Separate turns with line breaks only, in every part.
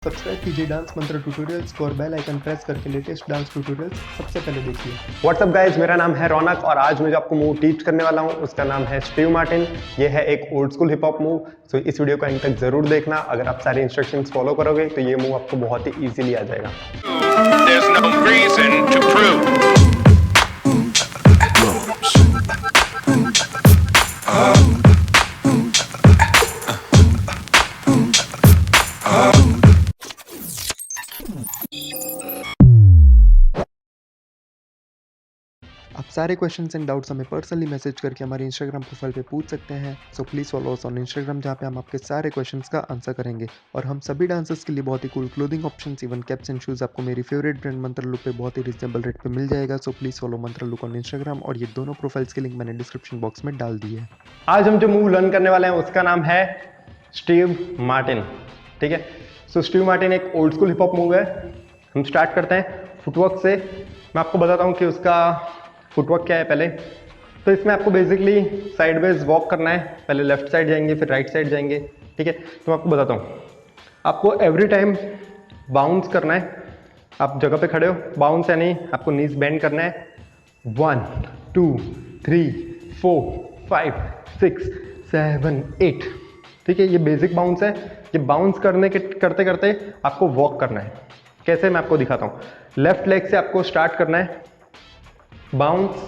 Subscribe कीजिए dance मंत्र tutorials को और बेल आइकन प्रेस करके लेटेस्ट डांस ट्यूटोरियल्स सबसे पहले देखिए।
व्हाट्सअप गाइज, मेरा नाम है रौनक और आज मैं जो आपको मूव टीच करने वाला हूँ उसका नाम है स्टीव मार्टिन। ये है एक old school hip hop move. So इस वीडियो को एंड तक जरूर देखना। अगर आप सारे इंस्ट्रक्शंस फॉलो करोगे तो ये मूव आपको बहुत ही इजीली आ जाएगा।
There's no reason to prove.
आप सारे क्वेश्चंस एंड डाउट्स हमें पर्सनली मैसेज करके हमारे इंस्टाग्राम प्रोफाइल पे पूछ सकते हैं। So please follow us on Instagram, जहाँ पे हम आपके सारे क्वेश्चंस का आंसर करेंगे। और हम सभी डांसर्स के लिए बहुत ही cool clothing options, even caps and shoes आपको मेरी फेवरेट ब्रांड मंत्र लुक पे बहुत ही रिजनेबल रेट पे मिल जाएगा। सो प्लीज़ फॉलो मंत्र लुक ऑन इंस्टाग्राम, और ये दोनों प्रोफाइल्स के लिंक मैंने डिस्क्रिप्शन बॉक्स में डाल दी है।
आज हम जो मूव लर्न करने वाले हैं उसका नाम है स्टीव मार्टिन। ठीक है, सो स्टीव मार्टिन एक old school hip hop move है। हम स्टार्ट करते हैं फुटवर्क से। मैं आपको बताता हूँ कि उसका फुटवर्क क्या है पहले। तो इसमें आपको बेसिकली साइडवेज वॉक करना है। पहले लेफ्ट साइड जाएंगे, फिर राइट साइड जाएंगे। ठीक है, तो मैं आपको बताता हूँ। आपको एवरी टाइम बाउंस करना है। आप जगह पे खड़े हो, बाउंस यानी आपको नीज बेंड करना है। 1 2 3 4 5 6 7 8। ठीक है, ये बेसिक बाउंस है। ये बाउंस करते करते आपको वॉक करना है। कैसे, मैं आपको दिखाता हूँ। लेफ्ट लेग से आपको स्टार्ट करना है, बाउंस,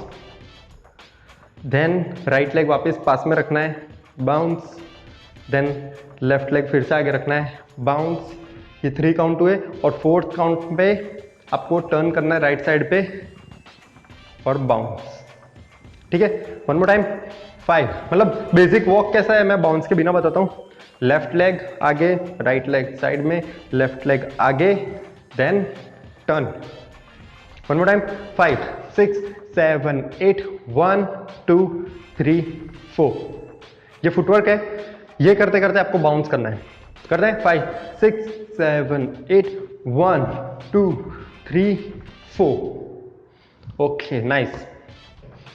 देन राइट लेग वापस पास में रखना है, बाउंस, देन लेफ्ट लेग फिर से आगे रखना है, बाउंस। ये 3 काउंट हुए और 4th काउंट पे आपको टर्न करना है राइट साइड पे और बाउंस। ठीक है, वन मोर टाइम। 5। मतलब बेसिक वॉक कैसा है मैं बाउंस के बिना बताता हूँ। लेफ्ट लेग आगे, राइट लेग साइड में, लेफ्ट लेग आगे, then turn. One more time. 5 6 7 8 1 2 3 4। ये फुटवर्क है। ये करते करते आपको बाउंस करना है। करते हैं 5 6 7 8 1 2 3 4। Okay, nice.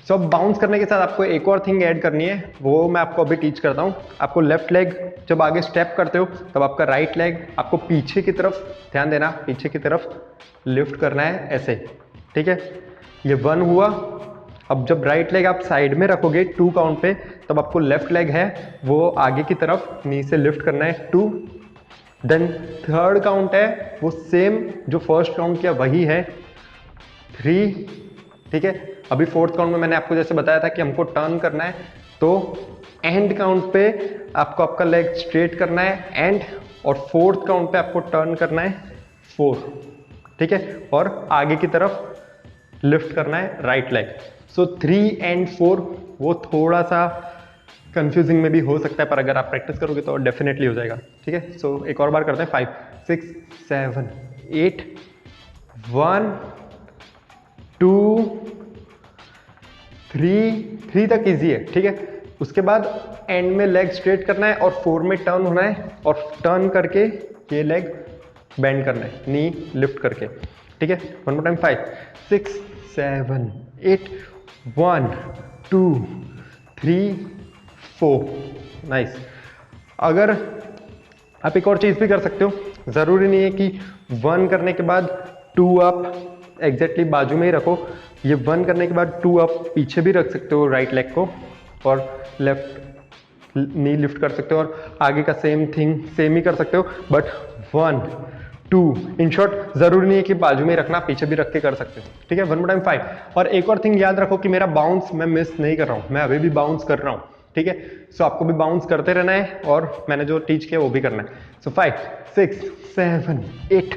सो अब बाउंस करने के साथ आपको एक और थिंग ऐड करनी है, वो मैं आपको अभी टीच करता हूँ। आपको लेफ्ट लेग जब आगे स्टेप करते हो तब आपका राइट लेग आपको पीछे की तरफ, ध्यान देना, पीछे की तरफ लिफ्ट करना है ऐसे। ठीक है, ये 1 हुआ। अब जब राइट लेग आप साइड में रखोगे 2 काउंट पे, तब आपको लेफ्ट लेग है वो आगे की तरफ नी से लिफ्ट करना है 2। देन 3rd काउंट है वो सेम जो फर्स्ट काउंट किया वही है 3। ठीक है, अभी 4th काउंट में मैंने आपको जैसे बताया था कि हमको टर्न करना है, तो एंड काउंट पे आपको आपका लेग स्ट्रेट करना है एंड, और 4th काउंट पे आपको टर्न करना है 4। ठीक है, और आगे की तरफ लिफ्ट करना है राइट लेग। सो 3 एंड 4 वो थोड़ा सा कंफ्यूजिंग में भी हो सकता है, पर अगर आप प्रैक्टिस करोगे तो डेफिनेटली हो जाएगा। ठीक है, सो एक और बार करते हैं। 5 6 7 8 1 2 3 तक इजी है। ठीक है, उसके बाद एंड में लेग स्ट्रेट करना है और 4 में टर्न होना है, और टर्न करके ये लेग बेंड करना है, नी लिफ्ट करके। ठीक है, वन मोर टाइम। 5 6 7 8 1 2 3 4। नाइस। अगर आप एक और चीज़ भी कर सकते हो, ज़रूरी नहीं है कि 1 करने के बाद 2 आप एग्जैक्टली बाजू में ही रखो। ये 1 करने के बाद 2 आप पीछे भी रख सकते हो राइट लेग को, और लेफ्ट नी लिफ्ट कर सकते हो, और आगे का सेम थिंग सेम ही कर सकते हो। बट 1 2 इन शॉर्ट जरूरी नहीं है कि बाजू में रखना, पीछे भी रख के कर सकते हो। ठीक है, वन मोर टाइम। 5। और एक और थिंग याद रखो कि मेरा बाउंस मैं मिस नहीं कर रहा हूँ, मैं अभी भी बाउंस कर रहा हूँ। ठीक है, सो आपको भी बाउंस करते रहना है, और मैंने जो टीच किया वो भी करना है। सो 5 6 7 8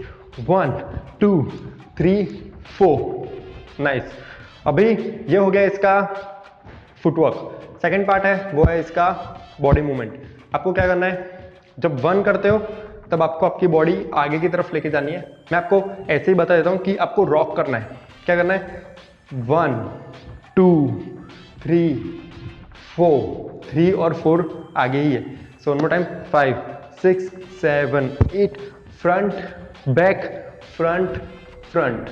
1 2 3 4। नाइस। अभी ये हो गया इसका फुटवर्क। सेकेंड पार्ट है वो है इसका बॉडी मूवमेंट। आपको क्या करना है, जब 1 करते हो तब आपको आपकी बॉडी आगे की तरफ लेके जानी है। मैं आपको ऐसे ही बता देता हूँ कि आपको रॉक करना है। क्या करना है, 1 2 3 4, 3 और 4 आगे ही है। So one more time. 5 6 7 8 front back front front.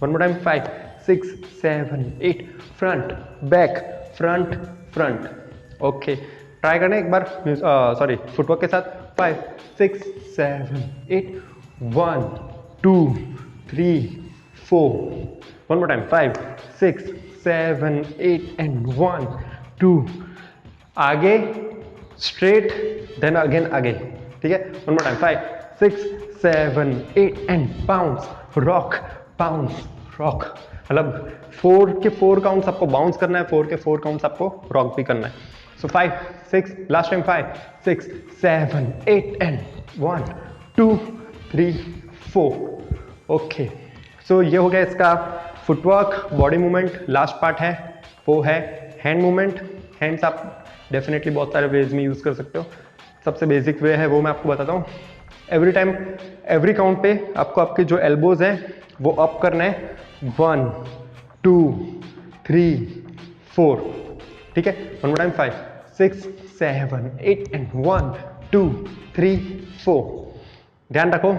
One more time. 5 6 7 8 front back front front. Okay, try करना एक बार, सॉरी फुटवर्क के साथ। 5 6 7 8 1 2 3 4. One more time. 5 6 7 8 and 1 2. आगे straight, then again आगे. ठीक है. One more time. 5 6 7 8 and bounce, rock, bounce, rock. मतलब 4 के 4 काउंट्स आपको बाउंस करना है, 4 के 4 काउंट्स आपको रॉक भी करना है. So 5 6 last time 5 6 7 8 and 1 2 3 4. Okay. So ये हो गया इसका footwork, body movement. Last part है वो है हैंड मूवमेंट. हैंड्स आप डेफिनेटली बहुत सारे वेज में यूज कर सकते हो. सबसे बेसिक वे है वो मैं आपको बताता हूँ. एवरी टाइम एवरी काउंट पे आपको आपके जो एल्बोज हैं वो अप करना है. 1 2 3 4. ठीक है. One more time. 5 6 7 8 and 1 2 3 4. ध्यान रखो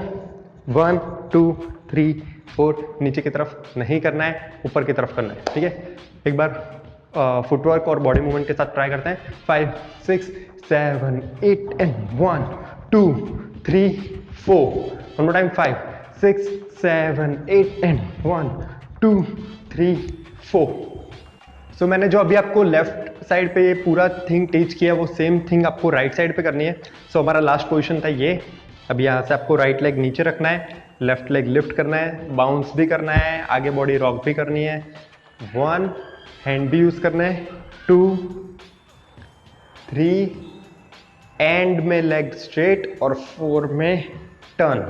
1 2 3 4 नीचे की तरफ नहीं करना है, ऊपर की तरफ करना है. ठीक है. एक बार फुटवर्क और बॉडी मूवमेंट के साथ ट्राई करते हैं. 5 6 7 8 and 1 2 3 4. One more time. 5 6 7 8 and 1 2 3 4. सो मैंने जो अभी आपको लेफ्ट साइड पे ये पूरा थिंग टीच किया वो सेम थिंग आपको राइट साइड पे करनी है. सो हमारा लास्ट पोजीशन था ये. अभी यहाँ से आपको राइट लेग नीचे रखना है, लेफ्ट लेग लिफ्ट करना है, बाउंस भी करना है, आगे बॉडी रॉक भी करनी है. 1 हैंड भी यूज करना है. 2 3 एंड में लेग स्ट्रेट और 4 में टर्न.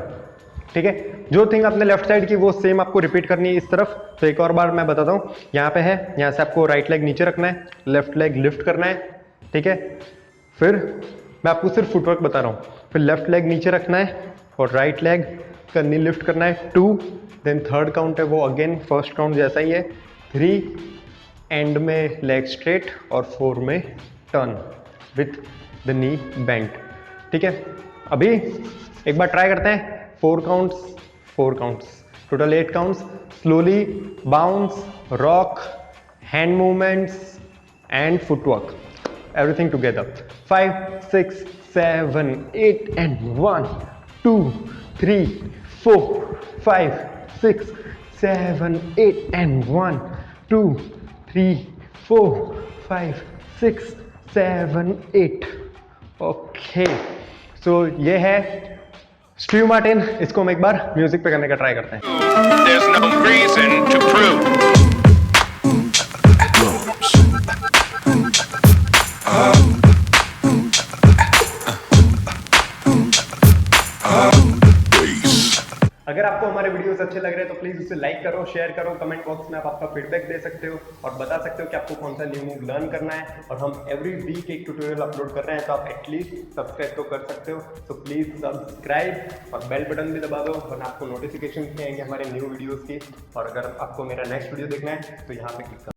ठीक है. जो थिंग आपने लेफ्ट साइड की वो सेम आपको रिपीट करनी है इस तरफ. तो एक और बार मैं बताता हूँ. यहाँ पे है, यहाँ से आपको राइट लेग नीचे रखना है, लेफ्ट लेग लिफ्ट करना है. ठीक है. फिर मैं आपको सिर्फ फुटवर्क बता रहा हूँ. फिर लेफ्ट लेग नीचे रखना है और राइट लेग करनी लिफ्ट करना है. 2 देन थर्ड काउंट है वो अगेन फर्स्ट काउंट जैसा ही है. 3 एंड में लेग स्ट्रेट और 4 में turn with the knee bent. ठीक है. अभी एक बार ट्राई करते हैं. 4 counts, total 8 counts. Slowly bounce, rock, hand movements and footwork, everything together. 5 6 7 8 and 1 2 3 4 5 6 7 8 and 1 2 3 4 5 6 7 8. Okay. So ये है स्टीव मार्टिन. इसको हम एक बार म्यूजिक पे करने का ट्राई करते हैं.
There's no reason to prove.
अगर आपको हमारे वीडियोस अच्छे लग रहे हैं तो प्लीज उसे लाइक करो, शेयर करो. कमेंट बॉक्स में आप आपका फीडबैक दे सकते हो और बता सकते हो कि आपको कौन सा न्यू मूव लर्न करना है. और हम एवरी वीक एक ट्यूटोरियल अपलोड कर रहे हैं, तो आप एटलीस्ट सब्सक्राइब तो कर सकते हो. तो प्लीज सब्सक्राइब और बेल बटन भी दबा दो वरना आपको नोटिफिकेशन आएंगे हमारे न्यू वीडियोस की. और अगर आपको मेरा नेक्स्ट वीडियो देखना है तो यहाँ पे क्लिक करो.